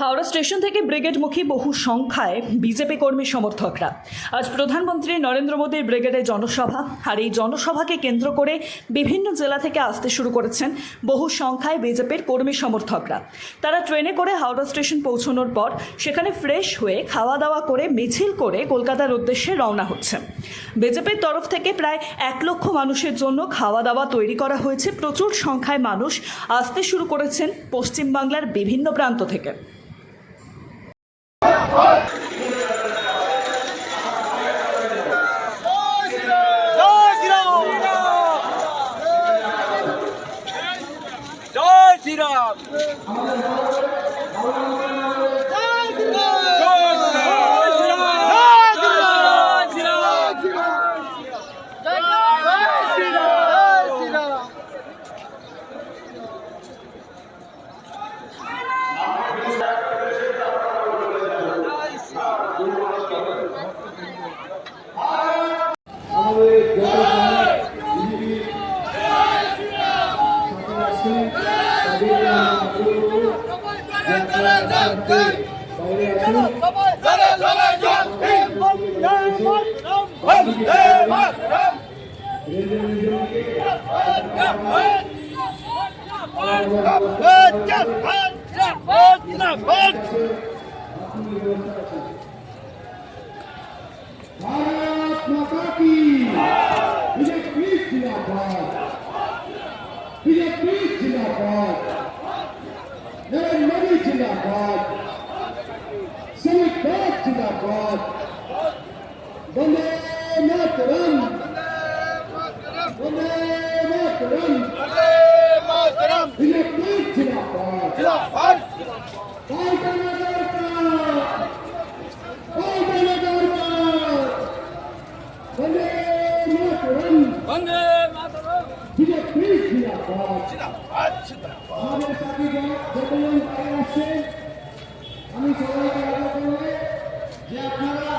Howrah station থেকে ব্রিগেডমুখী বহু সংখ্যায় বিজেপি কর্মী সমর্থকরা আজ প্রধানমন্ত্রী নরেন্দ্র মোদীর ব্রিগেডে জনসভা আর এই জনসভাকে কেন্দ্র করে বিভিন্ন জেলা থেকে আসতে শুরু করেছেন বহু সংখ্যায় বিজেপির কর্মী সমর্থকরা। তারা ট্রেনে করে হাওড়া স্টেশন পৌঁছানোর পর সেখানে ফ্রেশ হয়ে খাওয়া দাওয়া করে মিছিল করে কলকাতার উদ্দেশ্যে রওনা হচ্ছে। বিজেপির তরফ থেকে প্রায় 1 লক্ষ মানুষের জন্য খাওয়া দাওয়া তৈরি করা হয়েছে। প্রচুর সংখ্যায় মানুষ আসতে শুরু করেছেন পশ্চিমবাংলার বিভিন্ন প্রান্ত থেকে। Vande Mataram! Vande Mataram! Vande Mataram! Zindabad! Vande Mataram! Vande Mataram! আমাদের সাথীরা যতজন বাইরে আসছেন আমি সবাইকে আগ্রহ করব যে আপনারা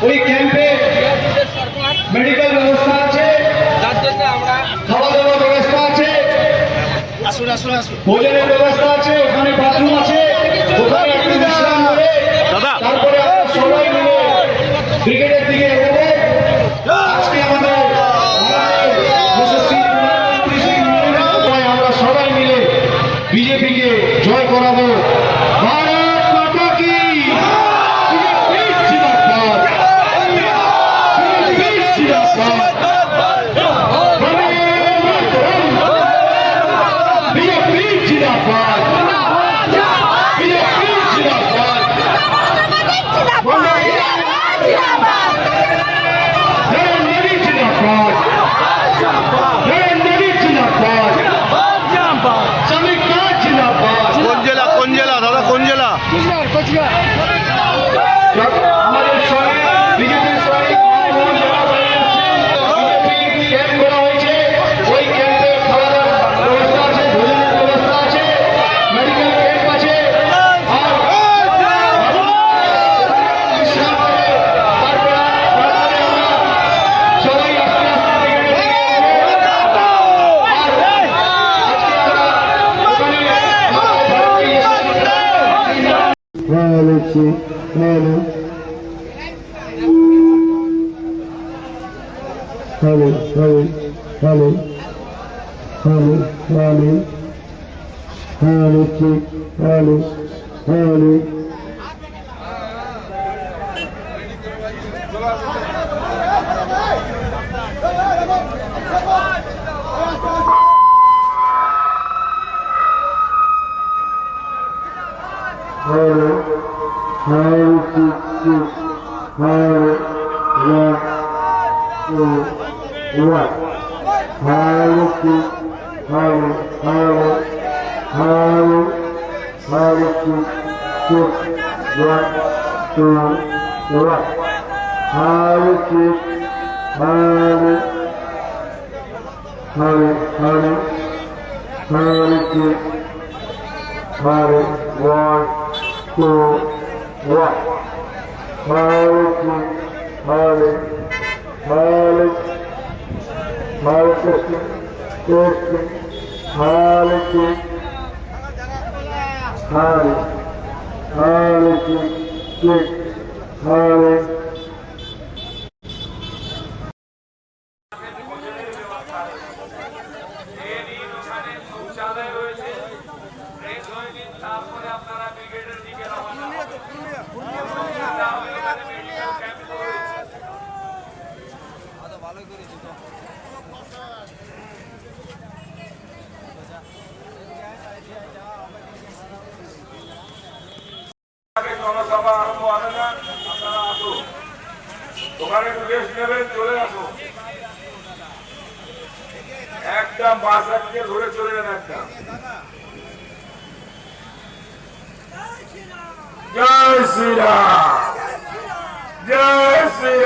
ওই ক্যাম্পে মেডিকেল ব্যবস্থা আছে, তার জন্য আমরা খাওয়া দাওয়ার ব্যবস্থা আছে, ভোজনের ব্যবস্থা আছে, ওখানে বাথরুম আছে, ওখানে একটু বিশ্রাম করে তারপরে আমরা সবাই মিলে ব্রিগেডের দিকে এগোবো। আজকে আমাদের আমরা সবাই মিলে বিজেপিকে জয় করাবো। Zindabad! জনসভা আরম্ভ হবে না, আপনারা আসুন, ওখানে রেস্ট নেবেন, চলে আসুন, একটা বাস আজকে ধরে চলে যান একটা। জয় শ্রীরাম, জয় শ্রীরাম।